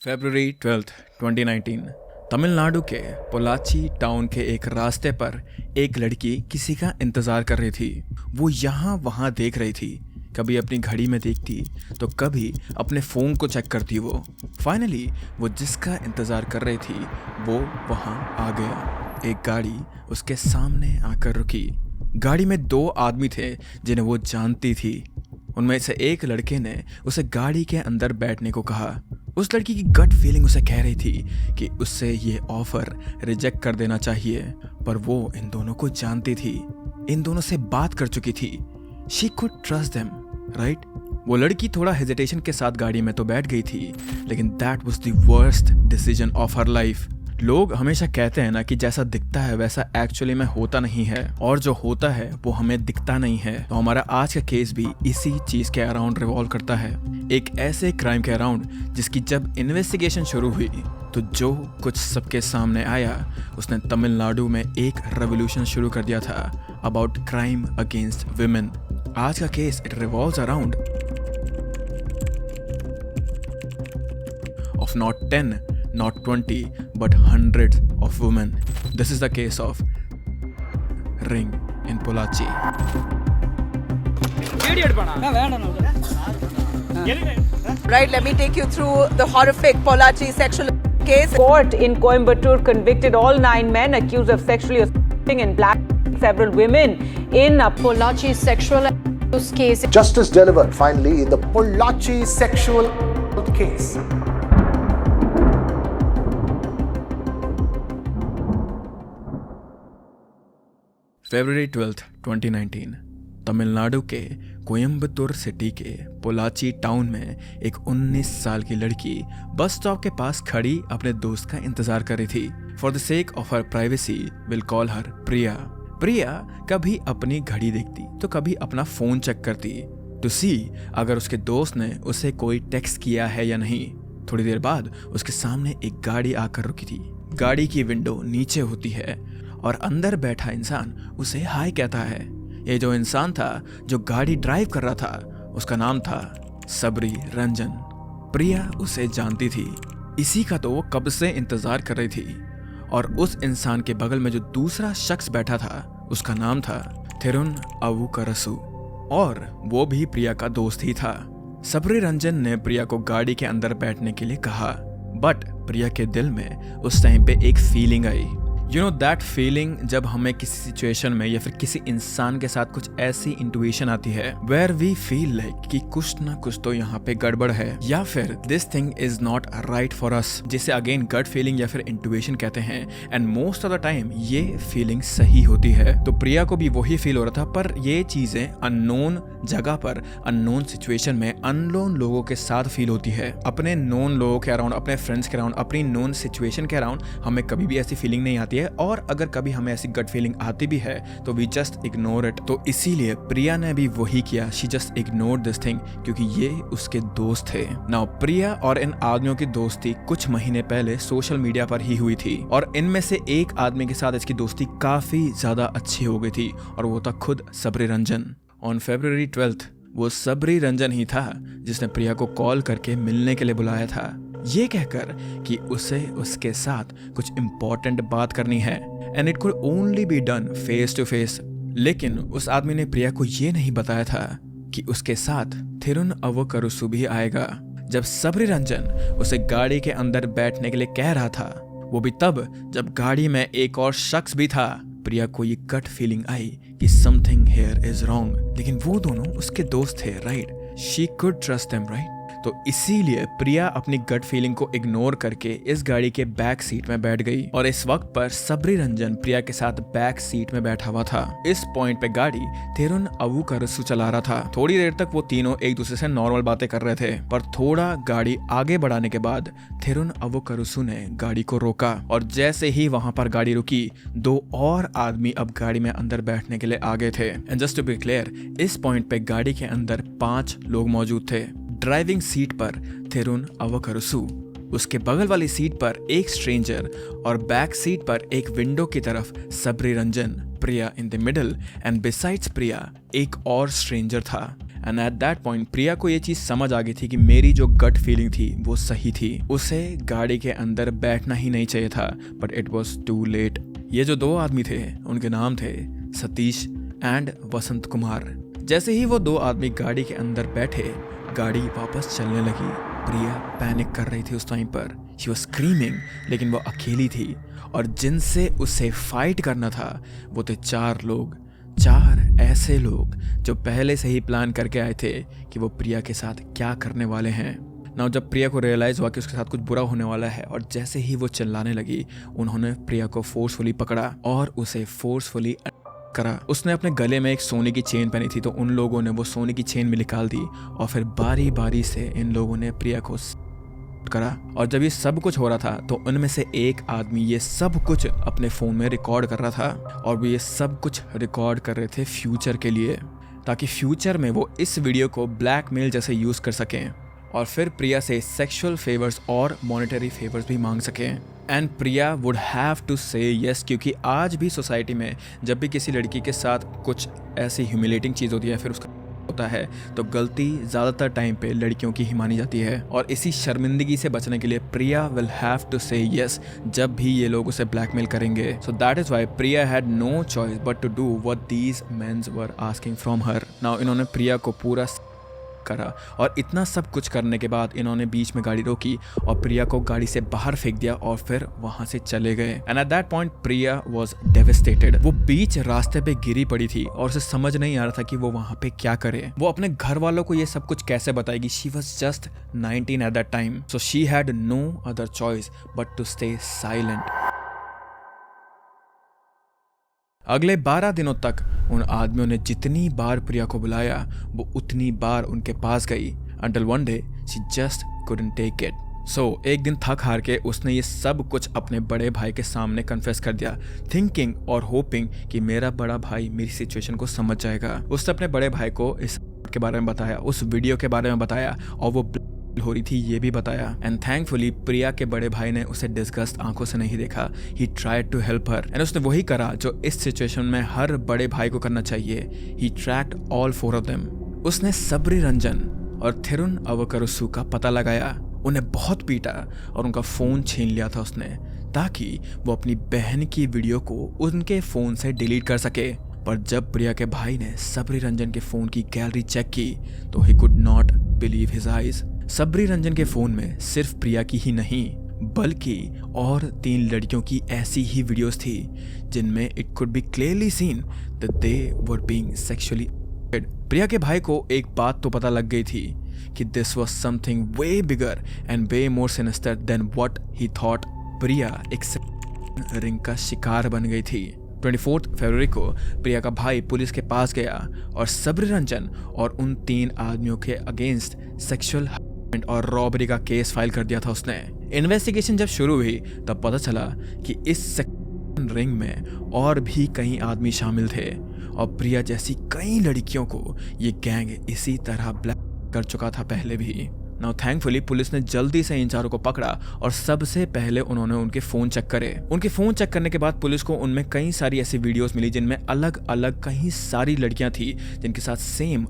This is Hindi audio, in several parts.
फरवरी 12, 2019 तमिलनाडु के पोलाची टाउन के एक रास्ते पर एक लड़की किसी का इंतज़ार कर रही थी। वो यहाँ वहाँ देख रही थी, कभी अपनी घड़ी में देखती तो कभी अपने फ़ोन को चेक करती। वो फाइनली वो जिसका इंतज़ार कर रही थी वो वहाँ आ गया। एक गाड़ी उसके सामने आकर रुकी। गाड़ी में दो आदमी थे जिन्हें वो जानती थी। उनमें से एक लड़के ने उसे गाड़ी के अंदर बैठने को कहा। उस लड़की की गट फीलिंग उसे कह रही थी कि उससे ये ऑफर रिजेक्ट कर देना चाहिए, पर वो इन दोनों को जानती थी, इन दोनों से बात कर चुकी थी। She could trust them, right? वो लड़की थोड़ा हेजिटेशन के साथ गाड़ी में तो बैठ गई थी, लेकिन that was the worst decision of her life. लोग हमेशा कहते हैं ना कि जैसा दिखता है वैसा एक्चुअली में होता नहीं है, और जो होता है वो हमें दिखता नहीं है। तो हमारा आज का केस भी इसी चीज के अराउंड रिवॉल्व करता है, एक ऐसे क्राइम के अराउंड जिसकी जब इन्वेस्टिगेशन शुरू हुई तो जो कुछ सबके सामने आया उसने तमिलनाडु में एक रेवोल्यूशन शुरू कर दिया था अबाउट क्राइम अगेंस्ट वुमेन। आज का case it revolves around of not 10 not 20 but hundreds of women. This is the case of Ring in Pollachi. Right, let me take you through the horrific Pollachi sexual case. Court in Coimbatore convicted all 9 men accused of sexually assaulting and blackmailing several women in a Pollachi sexual abuse case. Justice delivered finally in the Pollachi sexual case. फरवरी 12, 2019 तमिलनाडु के कोयम्बतूर सिटी के पोलाची टाउन में एक 19 साल की लड़की बस स्टॉप के पास खड़ी अपने दोस्त का इंतजार कर रही थी। For the sake of her privacy will call her Priya. Priya कभी अपनी घड़ी देखती तो कभी अपना फोन चेक करती टू सी अगर उसके दोस्त ने उसे कोई टेक्स्ट किया है या नहीं। थोड़ी देर बाद उसके सामने एक गाड़ी आकर रुकी थी। गाड़ी की विंडो नीचे होती है और अंदर बैठा इंसान उसे हाय कहता है। ये जो इंसान था जो गाड़ी ड्राइव कर रहा था उसका नाम था सबरी रंजन। प्रिया उसे जानती थी, इसी का तो वो कब से इंतजार कर रही थी। और उस इंसान के बगल में जो दूसरा शख्स बैठा था उसका नाम था थिरुन अवुकरसु, और वो भी प्रिया का दोस्त ही था। सबरी रंजन ने प्रिया को गाड़ी के अंदर बैठने के लिए कहा, बट प्रिया के दिल में उस टाइम पे एक feeling I. You know that feeling जब हमें किसी सिचुएशन में या फिर किसी इंसान के साथ कुछ ऐसी इंट्यूशन आती है वेयर वी फील लाइक कि कुछ ना कुछ तो यहाँ पे गड़बड़ है, या फिर this thing is not right for us, जिसे अगेन गट फीलिंग या फिर इंट्यूशन कहते हैं। And most of the time ये फीलिंग सही होती है। तो प्रिया को भी वही फील हो रहा था, पर ये चीजें अननोन जगह पर अननोन सिचुएशन में अननोन लोगों के साथ फील होती है। अपने नोन लोगों के अराउंड, अपने फ्रेंड्स के अराउंड, अपनी नोन सिचुएशन के अराउंड हमें कभी भी ऐसी फीलिंग नहीं आती है, और अगर कभी हमें ऐसी गट फीलिंग आती भी है तो वी जस्ट इग्नोर इट। तो इसीलिए प्रिया ने भी वही किया, she just ignore this thing, क्योंकि ये उसके दोस्त थे। नाउ प्रिया और इन आदमियों की दोस्ती कुछ महीने पहले सोशल मीडिया पर ही हुई थी, और इनमें से एक आदमी के साथ इसकी दोस्ती काफी ज्यादा अच्छी हो गई थी, और वो था खुद सबरी रंजन। ऑन फरवरी 12 वो सबरी रंजन ही था जिसने प्रिया को कॉल करके मिलने के लिए बुलाया था, ये कहकर कि उसे उसके साथ कुछ इम्पोर्टेंट बात करनी है, and it could only be done face to face. लेकिन उस आदमी ने प्रिया को ये नहीं बताया था कि उसके साथ थिरुन अवुकरसु भी आएगा। जब सबरी रंजन उसे गाड़ी के अंदर बैठने के लिए कह रहा था, वो भी तब जब गाड़ी में एक और शख्स भी था, प्रिया को ये गट फीलिंग आई कि समथिंग हियर इज रॉन्ग। लेकिन वो दोनों उसके दोस्त थे, right? She could trust them, right? तो इसीलिए प्रिया अपनी गट फीलिंग को इग्नोर करके इस गाड़ी के बैक सीट में बैठ गई, और इस वक्त पर सबरी रंजन प्रिया के साथ बैक सीट में बैठा हुआ था। इस पॉइंट पे गाड़ी थिरुन अवुकरसु चला रहा था। थोड़ी देर तक वो तीनों एक दूसरे से नॉर्मल बातें कर रहे थे, पर थोड़ा गाड़ी आगे बढ़ाने के बाद थिरुन अवुकरसु ने गाड़ी को रोका, और जैसे ही वहां पर गाड़ी रुकी दो और आदमी अब गाड़ी में अंदर बैठने के लिए आ गए थे। And just to be clear, इस पॉइंट पे गाड़ी के अंदर 5 लोग मौजूद थे। ड्राइविंग सीट पर थिरुन अवुकरसु, उसके बगल वाली सीट पर एक स्ट्रेंजर, और बैक सीट पर एक विंडो की तरफ Sabri Ranjan, Priya in the middle, and besides Priya एक और स्ट्रेंजर था। And at that point Priya को ये चीज समझ आ गई थी कि मेरी जो गट फीलिंग थी वो सही थी। उसे गाड़ी के अंदर बैठना ही नहीं चाहिए था, but it was too late. ये जो दो आदमी थे उनके नाम थे सतीश एंड वसंत कुमार। जैसे ही वो दो आदमी गाड़ी के अंदर बैठे, गाड़ी वापस चलने लगी। प्रिया पैनिक कर रही थी उस टाइम पर, शी वाज स्क्रीमिंग, लेकिन वो अकेली थी और जिनसे उसे फाइट करना था वो थे 4 लोग, 4 ऐसे लोग जो पहले से ही प्लान करके आए थे कि वो प्रिया के साथ क्या करने वाले हैं। नाउ जब प्रिया को रियलाइज़ हुआ कि उसके साथ कुछ बुरा होने वाला है और जैसे ही वो चिल्लाने लगी, उन्होंने प्रिया को फोर्सफुली पकड़ा और उसे फोर्सफुली करा। उसने अपने गले में एक सोने की चेन पहनी थी, तो उन लोगों ने वो सोने की चेन भी निकाल दी और फिर बारी बारी से इन लोगों ने प्रिया को करा। और जब ये सब कुछ हो रहा था तो उनमें से एक आदमी ये सब कुछ अपने फ़ोन में रिकॉर्ड कर रहा था और वो ये सब कुछ रिकॉर्ड कर रहे थे फ्यूचर के लिए, ताकि फ्यूचर में वो इस वीडियो को ब्लैकमेल जैसे यूज़ कर सकें और फिर प्रिया से सेक्सुअल फेवर्स और मॉनेटरी फेवर्स भी मांग सकें। And Priya would have to say yes, क्योंकि आज भी सोसाइटी में जब भी किसी लड़की के साथ कुछ ऐसी ह्यूमिलेटिंग चीज़ होती है, फिर उसका होता है, तो गलती ज़्यादातर टाइम पे लड़कियों की ही मानी जाती है। और इसी शर्मिंदगी से बचने के लिए Priya will have to say yes जब भी ये लोग उसे ब्लैकमेल करेंगे। So that is why Priya had no choice but to do what these mens were asking from her. Now इन्होंने प्रिया को पूरा करा और इतना सब कुछ करने के बाद इन्होंने बीच में गाड़ी रोकी और प्रिया को गाड़ी से बाहर फेंक दिया और फिर वहां से चले गए। And at that point Priya was devastated. वो बीच रास्ते पे गिरी पड़ी थी और उसे समझ नहीं आ रहा था कि वो वहां पे क्या करे। वो अपने घर वालों को ये सब कुछ कैसे बताएगी। She was just 19 at that time, so she had no other choice but to stay silent. अगले 12 दिनों तक उन आदमियों ने जितनी बार प्रिया को बुलाया वो उतनी बार उनके पास गई, until one day she just couldn't take it. So, एक दिन थक हार के उसने ये सब कुछ अपने बड़े भाई के सामने कन्फेस कर दिया, थिंकिंग और होपिंग कि मेरा बड़ा भाई मेरी सिचुएशन को समझ जाएगा। उसने अपने बड़े भाई को इस के बारे में बताया, उस वीडियो के बारे में बताया और वो हो रही थी ये भी बताया। एंड थैंकफुली प्रिया के बड़े भाई ने उसे डिस्गस्ट आंखों से नहीं देखा। He tried to help her and उसने वही करा जो इस सिचुएशन में हर बड़े भाई को करना चाहिए। ही ट्रैक्ड ऑल 4 ऑफ देम। उसने सबरी रंजन और थिरुन अवकरुसु का पता लगाया, उन्हें बहुत पीटा और उनका फोन छीन लिया था उसने, ताकि वो अपनी बहन की वीडियो को उनके फोन से डिलीट कर सके। पर जब प्रिया के भाई ने सबरी रंजन के फोन की गैलरी चेक की तो he could not believe his eyes. Sabri Ranjan के फोन में सिर्फ प्रिया की ही नहीं बल्कि और 3 लड़कियों की ऐसी ही वीडियोस थी जिनमें it could be clearly seen that they were being sexually. Priya के भाई को एक बात तो पता लग गई थी कि this was something way bigger and way more sinister than what he thought. Priya एक रिंग का शिकार बन गई थी। 24 फरवरी को प्रिया का भाई पुलिस के पास गया और सबरी रंजन और उन 3 आदमियों के अगेंस्ट सेक्सुअल और रॉबरी का केस फाइल कर दिया था उसने। इन्वेस्टिगेशन जब शुरू हुई तब पता चला कि इस रिंग में और भी कई आदमी शामिल थे और प्रिया जैसी कई लड़कियों को ये गैंग इसी तरह ब्लैक कर चुका था पहले भी। नाउ थैंकफुली पुलिस ने जल्दी से इन 4 को पकड़ा और सबसे पहले उन्होंने उनके फ़ोन चेक करे। उनके फ़ोन चेक करने के बाद पुलिस को उनमें कई सारी ऐसी वीडियोस मिली जिनमें अलग अलग कई सारी लड़कियां थी जिनके साथ सेम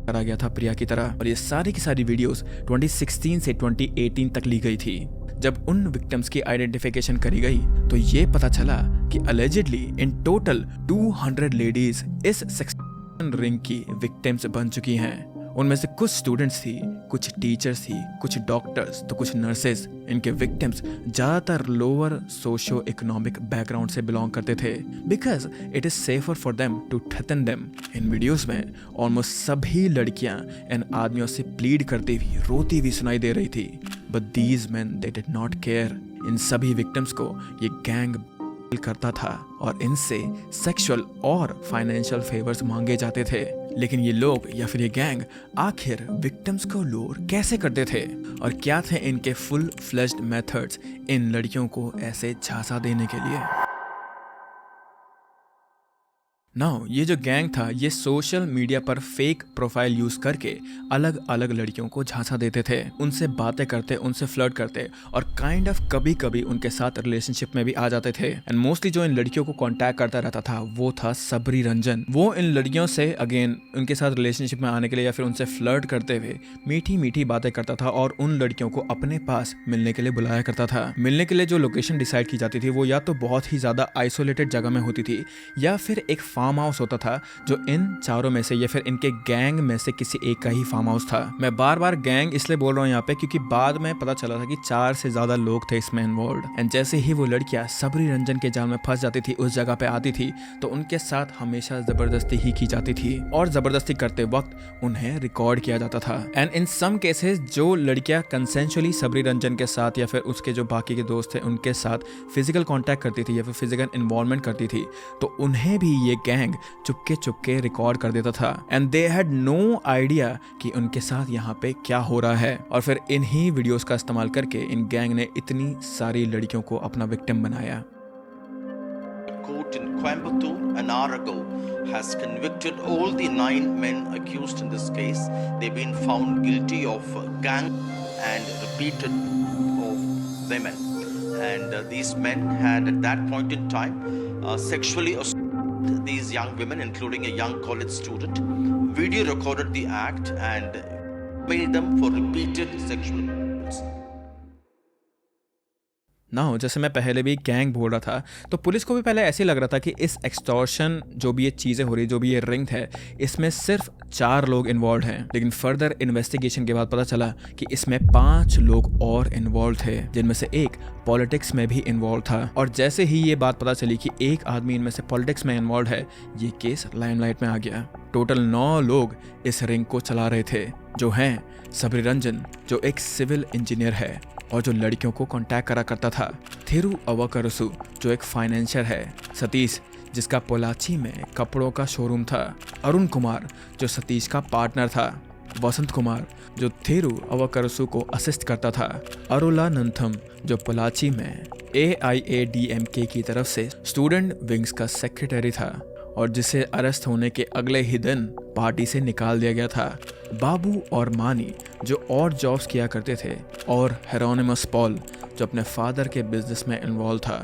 करा गया था प्रिया की तरह। और ये सारी की सारी वीडियोस 2016 से 2018 तक ली गई थी। जब उन विक्टिम्स की आइडेंटिफिकेशन करी गई तो ये पता चला कि अलेजिडली इन टोटल 200 लेडीज इस सेक्सुअल रिंग की विक्टिम्स बन चुकी हैं। उनमें से कुछ स्टूडेंट्स थी, कुछ टीचर्स थी, कुछ डॉक्टर्स तो कुछ नर्सेज। इनके विक्टिम्स ज़्यादातर लोअर सोशियो इकोनॉमिक बैकग्राउंड से बिलोंग करते थे because it is safer for them to threaten them. इन वीडियोस में ऑलमोस्ट सभी लड़कियां इन आदमियों से प्लीड करती हुई रोती हुई सुनाई दे रही थी, but these men they did not care. इन सभी विक्टिम्स को ये गैंग करता था और इनसे सेक्सुअल और फाइनेंशियल फेवर्स मांगे जाते थे। लेकिन ये लोग या फिर ये गैंग आखिर विक्टिम्स को लूर कैसे करते थे और क्या थे इनके फुल फ्लेज्ड मेथड्स इन लड़कियों को ऐसे झांसा देने के लिए। नाउ ये जो गैंग था ये सोशल मीडिया पर फेक प्रोफाइल यूज करके अलग अलग लड़कियों को झांसा देते थे, उनसे बातें करते, उनसे फ्लर्ट करते और काइंड ऑफ कभी कभी उनके साथ रिलेशनशिप में भी आ जाते थे। एंड मोस्टली जो इन लड़कियों को कांटेक्ट करता रहता था वो था सबरी रंजन। वो इन लड़कियों से अगेन उनके साथ रिलेशनशिप में आने के लिए या फिर उनसे फ्लर्ट करते हुए मीठी मीठी बातें करता था और उन लड़कियों को अपने पास मिलने के लिए बुलाया करता था। मिलने के लिए जो लोकेशन डिसाइड की जाती थी वो या तो बहुत ही ज्यादा आइसोलेटेड जगह में होती थी या फिर एक फार्म हाउस होता था जो इन चारों में से या फिर इनके गैंग में से किसी एक का ही फार्म हाउस था। मैं बार बार गैंग इसलिए बोल रहा हूँ यहाँ पे क्योंकि बाद में पता चला था कि 4 से ज्यादा लोग थे इसमें इन्वॉल्व। एंड जैसे ही वो लड़कियां सबरी रंजन के जाल में फंस जाती थी, उस जगह पे आती थी तो उनके साथ हमेशा जबरदस्ती ही की जाती थी और जबरदस्ती करते वक्त उन्हें रिकॉर्ड किया जाता था। एंड इन सम केसेस जो लड़कियां कंसेंशुअली सबरी रंजन के साथ या फिर उसके जो बाकी के दोस्त थे उनके साथ फिजिकल कॉन्टैक्ट करती थी या फिर फिजिकल इन्वॉल्वमेंट करती थी तो उन्हें भी ये गैंग चुपके चुपके रिकॉर्ड कर देता था। And they had no idea कि उनके साथ यहाँ पे क्या हो रहा है। और फिर इन्हीं वीडियोस का इस्तेमाल करके इन गैंग ने इतनी सारी लड़कियों को अपना विक्टिम बनाया। Court in Coimbatore an hour ago has convicted all the 9 men accused in this case. They've been found guilty of gang and repeated of women. And these men had at that point in time sexually assaulted these young women, including a young college student. Video recorded the act and paid them for repeated sexual assaults. ना हो जैसे मैं पहले भी गैंग बोल रहा था तो पुलिस को भी पहले ऐसे लग रहा था कि इस एक्सटॉर्शन जो भी ये चीज़ें हो रही, जो भी ये रिंग है, इसमें सिर्फ 4 लोग इन्वॉल्व हैं। लेकिन फर्दर इन्वेस्टिगेशन के बाद पता चला कि इसमें 5 लोग और इन्वॉल्व थे, जिनमें से एक पॉलिटिक्स में भी इन्वॉल्व था। और जैसे ही ये बात पता चली कि एक आदमी इनमें से पॉलिटिक्स में इन्वॉल्व है, ये केस लाइमलाइट में आ गया। टोटल 9 लोग इस रिंग को चला रहे थे, जो हैं सबरी रंजन जो एक सिविल इंजीनियर है और जो लड़कियों को कांटेक्ट करा करता था, थिरु अवकरसु जो एक फाइनेंशियर है, सतीश जिसका पोलाची में कपड़ों का शोरूम था, अरुण कुमार जो सतीश का पार्टनर था, वसंत कुमार जो थिरु अवकरसु को असिस्ट करता था, अरुला नंथम जो पोलाची में AIADMK की तरफ से स्टूडेंट विंग्स का सेक्रेटरी था और जिसे अरेस्ट होने के अगले ही दिन पार्टी से निकाल दिया गया था, बाबू और मानी जो और जॉब्स किया करते थे, और हेरोनिमस पॉल जो अपने फादर के बिजनेस में इन्वॉल्व था।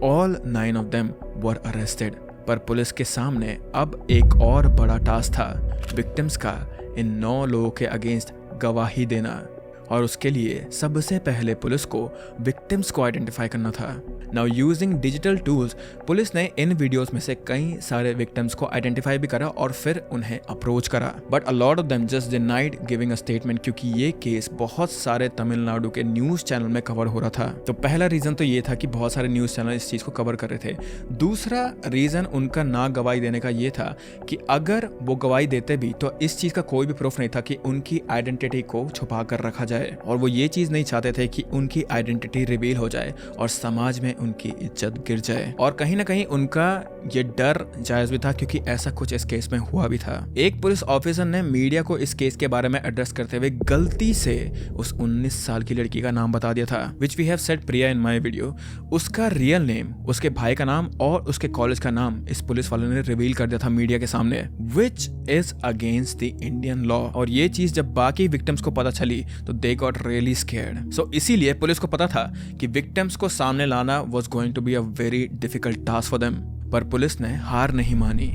All 9 of them were arrested. पर पुलिस के सामने अब एक और बड़ा टास्क था, विक्टिम्स का इन 9 लोगों के अगेंस्ट गवाही देना। और उसके लिए सबसे पहले पुलिस को विक्टिम्स को आइडेंटिफाई करना था। Now using digital tools police ने इन वीडियोस में से कई सारे विक्टिम्स को आइडेंटिफाई भी करा और फिर उन्हें अप्रोच करा, but a lot of them just denied giving a statement क्योंकि ये केस बहुत सारे तमिलनाडु के न्यूज चैनल में कवर हो रहा था। तो पहला रीजन तो ये था कि बहुत सारे न्यूज चैनल इस चीज को कवर कर रहे थे। दूसरा रीजन उनका ना गवाही देने का ये था कि अगर वो गवाही देते भी तो इस चीज का कोई भी प्रूफ नहीं था कि उनकी आइडेंटिटी को छुपा कर रखा जाए, और वो ये चीज नहीं चाहते थे कि उनकी आइडेंटिटी रिवील हो जाए और समाज में उनकी इज्जत गिर जाए। और कहीं ना कहीं उनका ये डर जायज भी था क्योंकि ऐसा कुछ इस केस में हुआ भी था। एक पुलिस ऑफिसर ने मीडिया को इस केस के बारे में एड्रेस करते हुए गलती से उस 19 साल की लड़की का नाम बता दिया था, which we have said Priya in my video. उसका रियल नेम, उसके भाई का नाम और उसके कॉलेज का नाम इस पुलिस वाले ने रिवील कर दिया था मीडिया के सामने, which is against the Indian law. और ये चीज जब बाकी विक्टिम्स को पता चली तो दे गॉट रियली स्कैर्ड। सो इसीलिए पुलिस को पता था कि विक्टिम्स को सामने लाना was going to be a very difficult task for them. पर पुलिस ने हार नहीं मानी।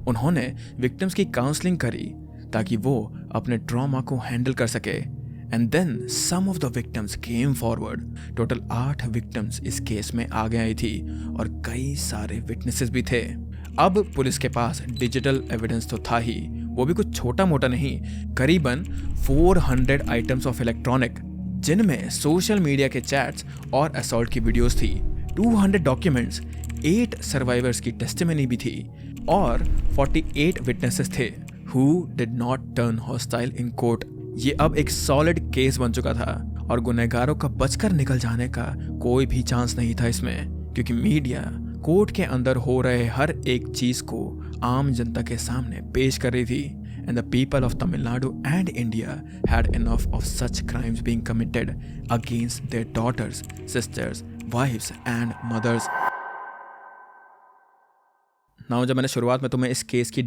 उन्होंने विक्टिम्स की काउंसलिंग करी ताकि वो अपने ट्रॉमा को हैंडल कर सके। And then some of the victims came forward. Total 8 victims इस केस में आगे आई थी और कई सारे विटनेसेस भी थे। अब पुलिस के पास डिजिटल एविडेंस तो था ही, वो भी कुछ छोटा मोटा नहीं, करीबन 400 आइटम्स ऑफ इलेक्ट्रॉनिक, जिनमें सोशल मीडिया के चैट्स और असॉल्ट की वीडियोस थी, 200 डॉक्यूमेंट्स, 8 सर्वाइवर्स की टेस्टिमनी भी थी और 48 विटनेसेस थे who did not turn hostile in court. ये अब एक सॉलिड केस बन चुका था और गुनहगारों का बचकर निकल जाने का कोई भी चांस नहीं था इसमें, क्योंकि मीडिया कोर्ट के अंदर हो रहे हर एक चीज को आम जनता के सामने पेश कर रही थी। And the people of Tamil Nadu and India had enough of such crimes being committed against their daughters, sisters, wives and mothers. ना जब मैंने शुरुआत में तुम्हें इस केस की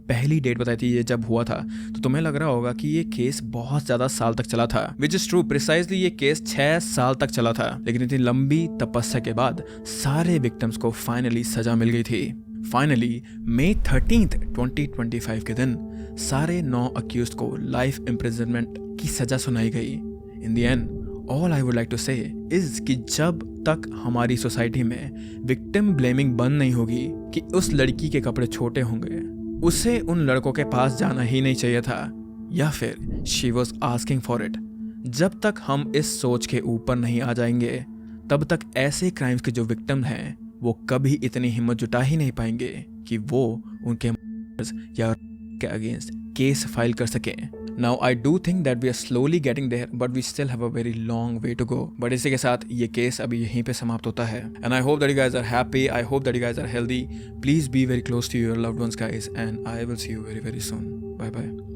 पहली डेट बताई थी, ये जब हुआ था, तो तुम्हें लग रहा होगा कि ये केस बहुत ज़्यादा साल तक चला था, विच इज़ ट्रू। प्रिसाइजली ये केस 6 साल तक चला था, लेकिन इतनी लंबी तपस्या के बाद सारे विक्टिम्स को फाइनली सजा मिल गई थी। फाइनली मई 13, 2025 के दिन सारे 9 अक्यूज्ड को लाइफ इम्प्रिजनमेंट की सजा सुनाई गई। In the end all I would like to say is कि जब तक हमारी सोसाइटी में विक्टिम ब्लेमिंग बंद नहीं होगी कि उस लड़की के कपड़े छोटे होंगे, उसे उन लड़कों के पास जाना ही नहीं चाहिए था, या फिर she was asking for it, जब तक हम इस सोच के ऊपर नहीं आ जाएंगे, तब तक ऐसे क्राइम्स के जो विक्टिम हैं वो कभी इतनी हिम्मत जुटा ही नहीं पाएंगे कि वो उनके या के अगेंस्ट केस फाइल कर सकें। Now I do think that we are slowly getting there, but we still have a very long way to go. But इसी के साथ ये केस अभी यहीं पे समाप्त होता है। And I hope that you guys are happy, I hope that you guys are healthy. Please be very close to your loved ones guys, and I will see you very very soon. Bye bye.